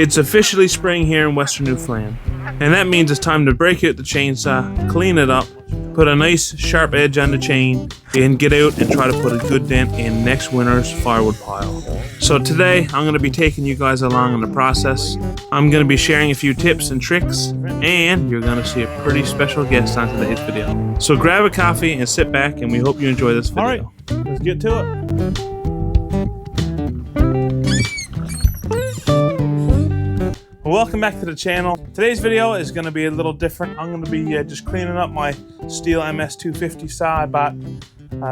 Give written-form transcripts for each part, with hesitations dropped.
It's officially spring here in Western Newfoundland, and that means it's time to break out the chainsaw, clean it up, put a nice sharp edge on the chain, and get out and try to put a good dent in next winter's firewood pile. So today I'm going to be taking you guys along in the process. I'm going to be sharing a few tips and tricks, and you're going to see a pretty special guest on today's video. So grab a coffee and sit back, and we hope you enjoy this video. Alright, let's get to it. Welcome back to the channel. Today's video is going to be a little different. I'm going to be just cleaning up my stihl MS250 saw I bought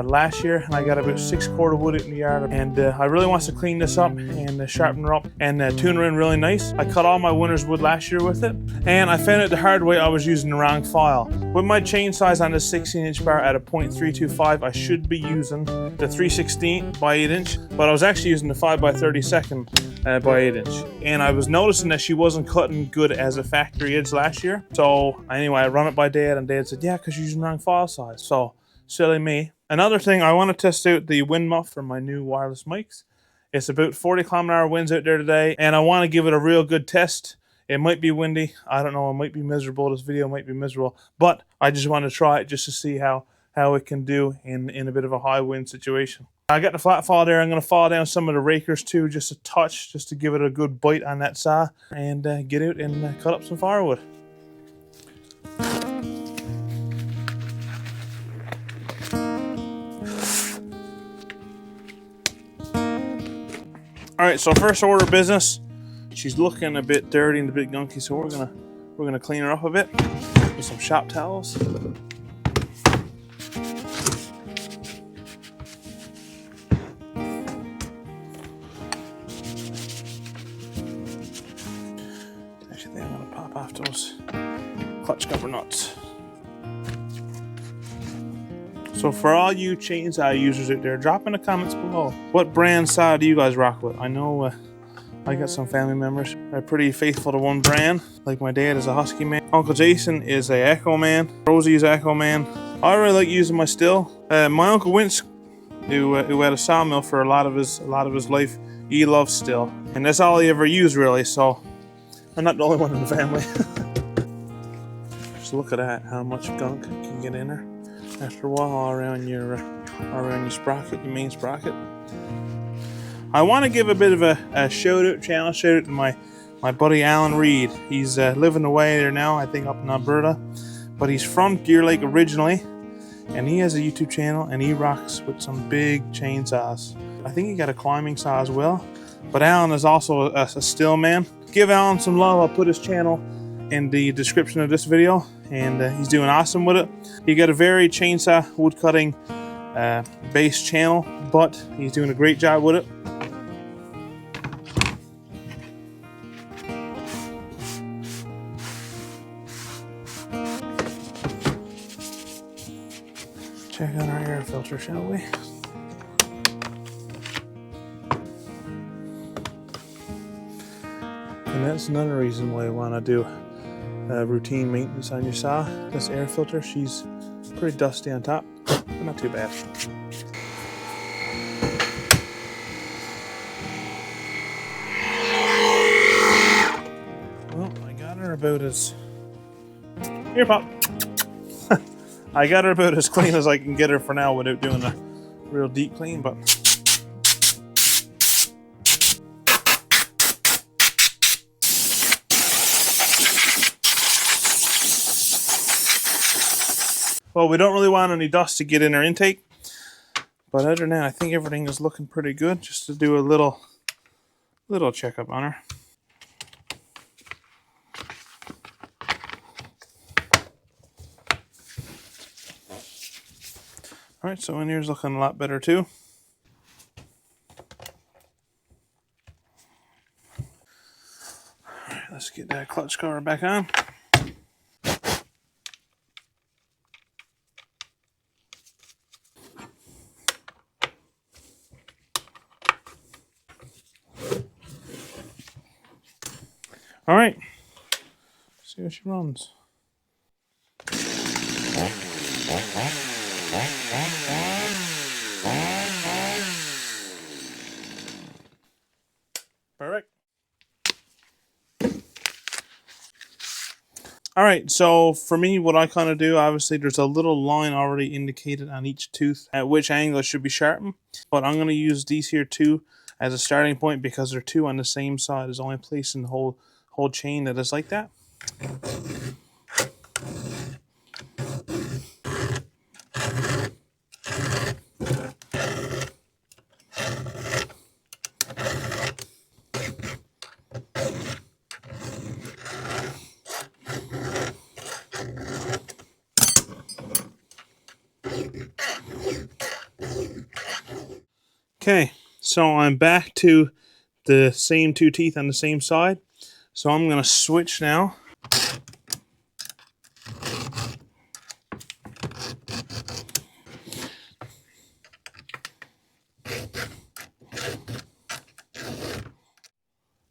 last year, and I got about 6 cord of wood out in the yard, and I really want to clean this up and sharpen her up and tune her in really nice. I cut all my winter's wood last year with it, and I found out the hard way I was using the wrong file. With my chain size on the 16-inch bar at a .325, I should be using the 3/16 by 8 inch, but I was actually using the 5 by 32nd by 8 inch, and I was noticing that she wasn't cutting good as a factory edge last year. So anyway, I run it by Dad, and Dad said, yeah, because you're using the wrong file size. So silly me. Another thing, I want to test out the wind muff for my new wireless mics. It's about 40-kilometer-hour winds out there today, and I want to give it a real good test. It might be windy. I don't know. It might be miserable. This video might be miserable, but I just want to try it just to see how it can do in a bit of a high wind situation. I got the flat file there. I'm going to file down some of the rakers too, just a touch, just to give it a good bite on that saw, and get out and cut up some firewood. All right, so first order of business, she's looking a bit dirty and a bit gunky, so we're gonna clean her up a bit with some shop towels. Actually, I'm gonna pop off those clutch cover nuts. So for all you chainsaw users out there, drop in the comments below. What brand saw do you guys rock with? I know I got some family members that are pretty faithful to one brand. Like my dad is a Husky man. Uncle Jason is a Echo man. Rosie is Echo man. I really like using my stihl. My Uncle Wince, who had a sawmill for a lot of his life, he loves stihl. And that's all he ever used really, so I'm not the only one in the family. Just look at that, how much gunk can get in there. After a while, all around your sprocket, your main sprocket. I want to give a bit of a channel shout out to my buddy Alan Reed. He's living away there now, I think up in Alberta, but he's from Deer Lake originally, and he has a YouTube channel, and he rocks with some big chainsaws. I think he got a climbing saw as well, but Alan is also a stihl man. Give Alan some love. I'll put his channel in the description of this video, and he's doing awesome with it. He got a very chainsaw wood cutting based channel, but he's doing a great job with it. Check out our air filter, shall we? And that's another reason why I want to do routine maintenance on your saw. This air filter, she's pretty dusty on top, but not too bad. Well, I got her about as... Here, Pop! I got her about as clean as I can get her for now without doing a real deep clean, but... Well, we don't really want any dust to get in our intake, but other than that, I think everything is looking pretty good. Just to do a little checkup on her. All right, so in here's looking a lot better too. All right, let's get that clutch cover back on. All right, see how she runs. Perfect. All right, so for me, what I kind of do, obviously there's a little line already indicated on each tooth at which angle it should be sharpened. But I'm going to use these here two as a starting point because they're two on the same side. There's only place in the whole chain that is like that. Okay, so I'm back to the same two teeth on the same side. So I'm going to switch now.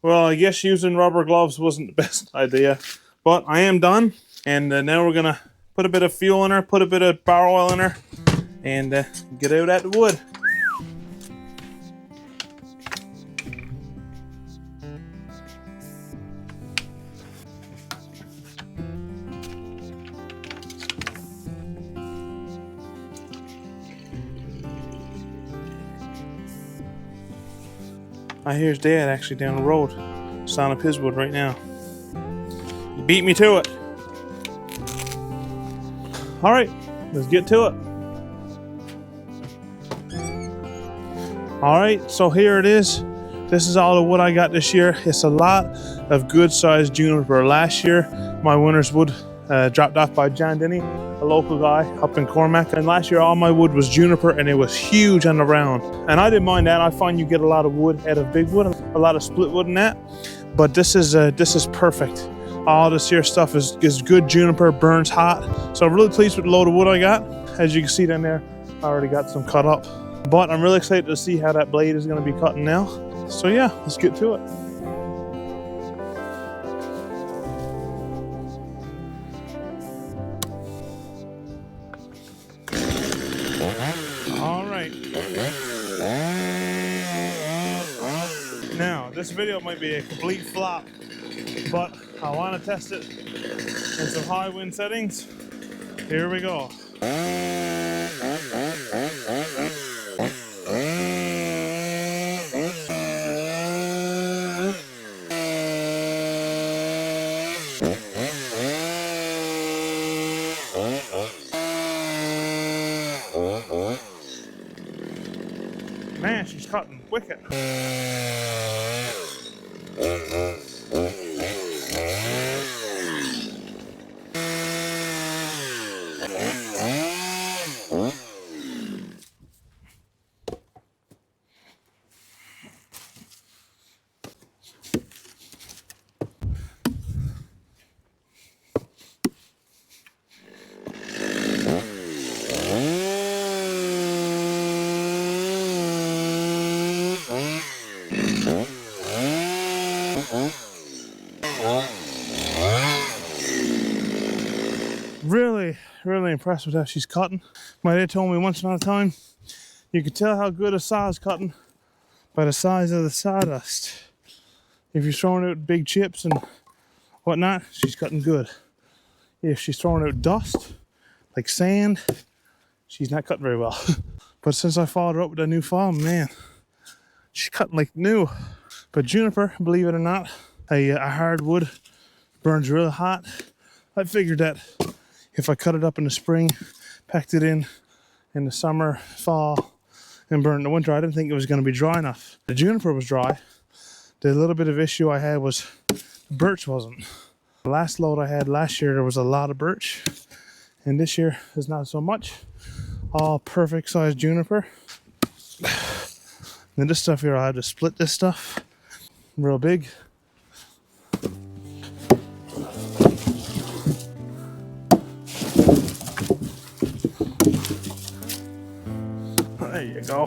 Well, I guess using rubber gloves wasn't the best idea, but I am done. And now we're going to put a bit of fuel in her, put a bit of bar oil in her, and get out at the wood. I hear his dad actually down the road, sawing up his wood right now. He beat me to it. All right, let's get to it. All right, so here it is. This is all the wood I got this year. It's a lot of good sized juniper. Last year, my winter's wood dropped off by John Denny, a local guy up in Cormac. And last year, all my wood was juniper and it was huge on the round. And I didn't mind that. I find you get a lot of wood out of big wood, a lot of split wood in that. But this is perfect. All this here stuff is good juniper, burns hot. So I'm really pleased with the load of wood I got. As you can see down there, I already got some cut up. But I'm really excited to see how that blade is going to be cutting now. So yeah, let's get to it. All right. Now, this video might be a complete flop, but I want to test it in some high wind settings. Here we go. Man, she's cutting wicked. Really impressed with how she's cutting. My dad told me once upon a time, you can tell how good a saw is cutting by the size of the sawdust. If you're throwing out big chips and whatnot, she's cutting good. If she's throwing out dust, like sand, she's not cutting very well. But since I followed her up with a new file, man, she's cutting like new. But juniper, believe it or not, a hardwood, burns real hot. I figured that if I cut it up in the spring, packed it in the summer, fall, and burned in the winter, I didn't think it was going to be dry enough. The juniper was dry. The little bit of issue I had was the birch wasn't. The last load I had last year, there was a lot of birch, and this year there's not so much. All perfect size juniper. And this stuff here, I had to split this stuff real big. There you go.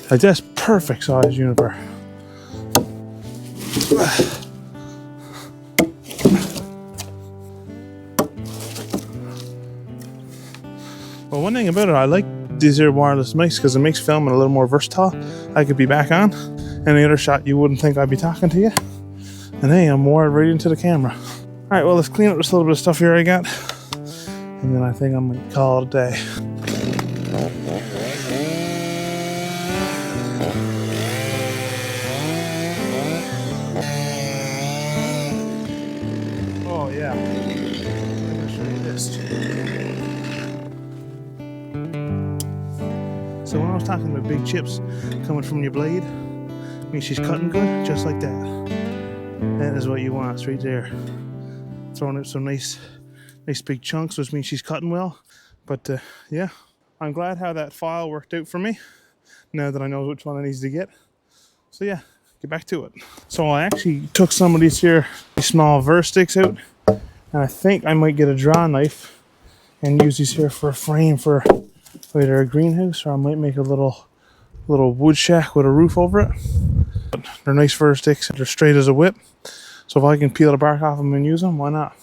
Like that's perfect size juniper. Well, one thing about it, I like these here wireless mics because it makes filming a little more versatile. I could be back on any other shot, you wouldn't think I'd be talking to you. And hey, I'm wired right into the camera. right, well, let's clean up this little bit of stuff here I got. And then I think I'm gonna call it a day. Oh yeah. I'm gonna show you this. So when I was talking about big chips coming from your blade, I mean she's cutting good, just like that. That is what you want, right there. Throwing out some nice big chunks, which means she's cutting well. But yeah, I'm glad how that file worked out for me, now that I know which one I need to get. So yeah, get back to it. So I actually took some of these small ver sticks out, and I think I might get a draw knife and use these here for a frame for either a greenhouse, or I might make a little wood shack with a roof over it. But they're nice ver sticks, they're straight as a whip. So if I can peel the bark off them and use them, why not?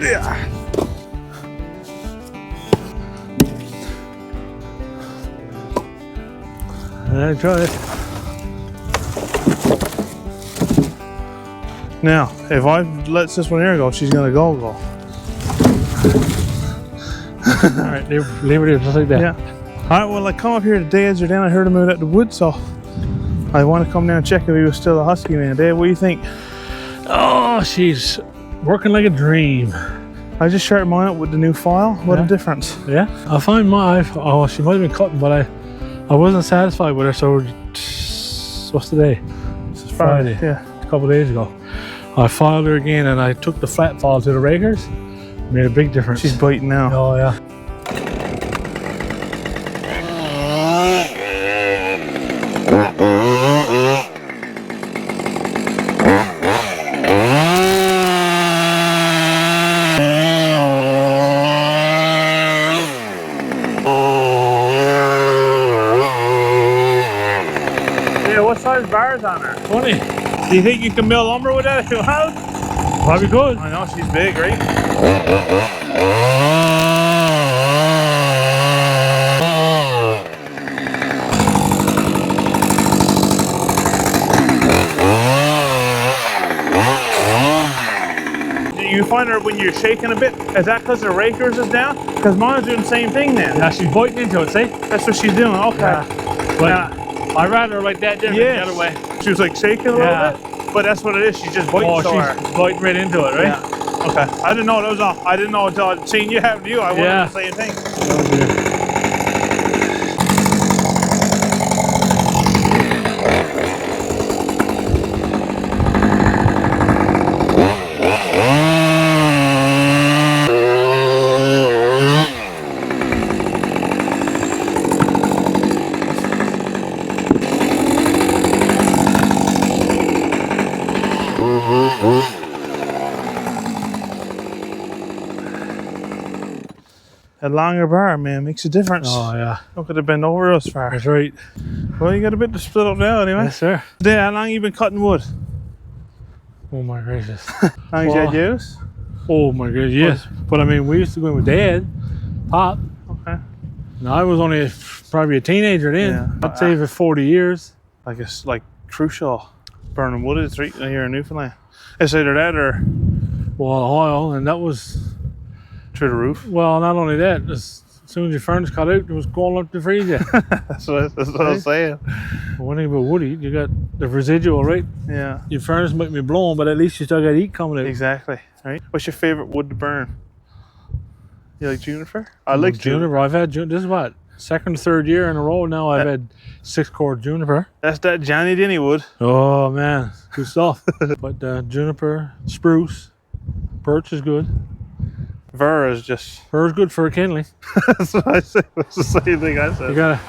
Yeah. Try it. Now, if I let this one here go, she's gonna go. All right, leave it just like that. Yeah. All right. Well, I come up here today as you're down. I heard him out at the wood, so I want to come down and check if he was still a husky man. Dave, what do you think? Oh, she's working like a dream. I just sharpened mine up with the new file. What a difference. Yeah, I find she might have been cutting, but I wasn't satisfied with her. So what's today? This is Friday. Yeah, a couple of days ago. I filed her again, and I took the flat file to the rakers. Made a big difference. She's biting now. Oh yeah. What size bars on her? 20. Do you think you can mill lumber with that if you want? Probably good. I know, she's big, right? Do you find her when you're shaking a bit? Is that because the rakers is down? Because mine's doing the same thing then. Yeah, she's biting into it, see? That's what she's doing, okay. Yeah. But I'd rather like that different the other way. She was like shaking a little bit, but that's what it is. She's just biting so hard. She's biting right into it, right? Yeah. Okay. I didn't know that was off. I didn't know until I'd seen you have you. I wondered the same thing. Oh, A longer bar, man, makes a difference. Oh yeah. Look at it bend over us far. That's right. Well, you got a bit to split up now anyway. Yes, sir. Today, how long you been cutting wood? Oh my gracious. How long you had use? Oh my goodness, yes. But I mean, we used to go in with Dad, Pop. Okay. Now I was only probably a teenager then. Yeah. I'd say for 40 years. Like it's like crucial burning wood is right here in Newfoundland. It's either that or Well, oil, and that was through the roof. well. Not only that, as soon as your furnace cut out, it was going up to freeze you. that's what I'm saying. One thing about wood heat, you got the residual, right? Yeah. Your furnace might be blowing, but at least you still got heat coming out. Exactly. Right. What's your favorite wood to burn? You like juniper? I like juniper. I've had this is what, second or third year in a row now. I've had 6-cord juniper. That's that Johnny Denny wood. Oh man, good stuff. But juniper, spruce, birch is good. Ver is just. Fur's good for kindling. That's what I said. That's the same thing I said. You gotta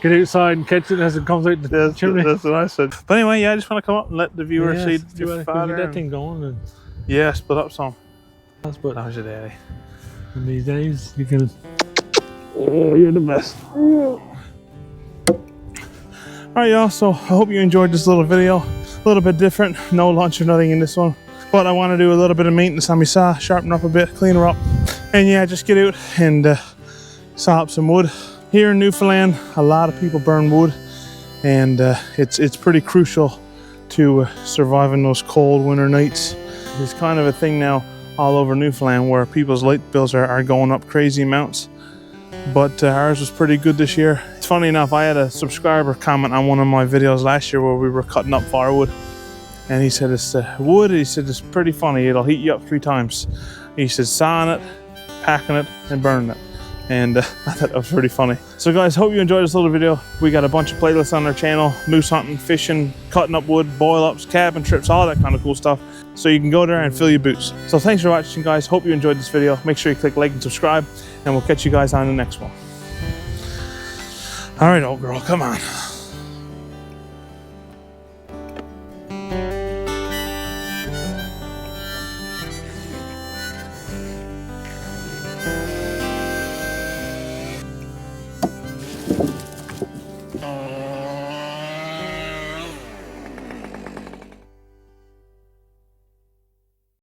get outside and catch it as it comes out the chimney. That's what I said. But anyway, yeah, I just want to come up and let the viewers see Get your father. that thing going. And yeah, split up some. that's but How's your daddy? in these days you can. Oh, you're the best. Alright, y'all, so I hope you enjoyed this little video. A little bit different, no lunch or nothing in this one. But I want to do a little bit of maintenance on my saw, sharpen up a bit, clean her up. And yeah, just get out and saw up some wood. Here in Newfoundland, a lot of people burn wood. And it's pretty crucial to surviving those cold winter nights. It's kind of a thing now all over Newfoundland where people's light bills are going up crazy amounts. But ours was pretty good this year. It's funny enough, I had a subscriber comment on one of my videos last year where we were cutting up firewood. And he said, it's wood, he said, it's pretty funny, it'll heat you up 3 times. He said, sawing it, packing it, and burning it. And I thought that was pretty funny. So guys, hope you enjoyed this little video. We got a bunch of playlists on our channel, moose hunting, fishing, cutting up wood, boil ups, cabin trips, all that kind of cool stuff. So you can go there and fill your boots. So thanks for watching, guys. Hope you enjoyed this video. Make sure you click like and subscribe, and we'll catch you guys on the next one. All right, old girl, come on.